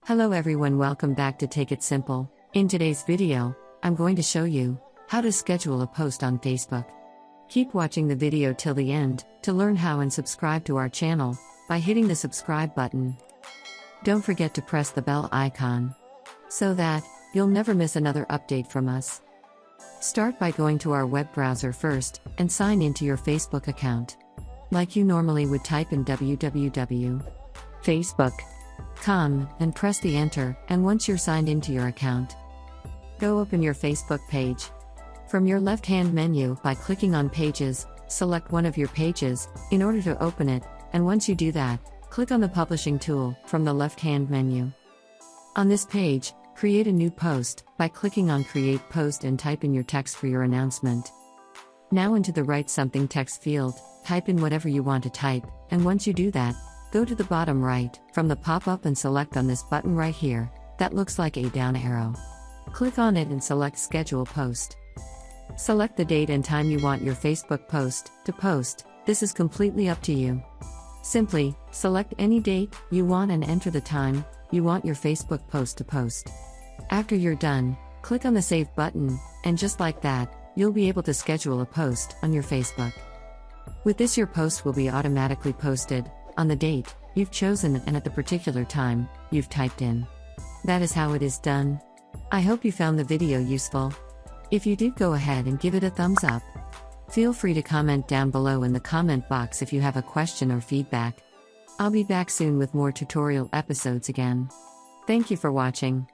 Hello everyone, welcome back to Take It Simple. In today's video, I'm going to show you how to schedule a post on Facebook. Keep watching the video till the end to learn how and subscribe to our channel by hitting the subscribe button. Don't forget to press the bell icon so that you'll never miss another update from us. Start by going to our web browser first and sign into your Facebook account. Like you normally would, type in www.facebook.com and press the enter, and once you're signed into your account, go open your Facebook page. From your left-hand menu, by clicking on Pages, select one of your pages in order to open it, and once you do that, click on the Publishing tool from the left-hand menu. On this page, create a new post by clicking on Create Post and type in your text for your announcement. Now into the Write Something text field, type in whatever you want to type, and once you do that, go to the bottom right from the pop-up and select on this button right here that looks like a down arrow. Click on it and select Schedule Post. Select the date and time you want your Facebook post to post. This is completely up to you. Simply select any date you want and enter the time you want your Facebook post to post. After you're done, click on the Save button, and just like that, you'll be able to schedule a post on your Facebook. With this, your post will be automatically posted on the date you've chosen and at the particular time you've typed in. That is how it is done. I hope you found the video useful. If you did, go ahead and give it a thumbs up. Feel free to comment down below in the comment box if you have a question or feedback. I'll be back soon with more tutorial episodes again. Thank you for watching.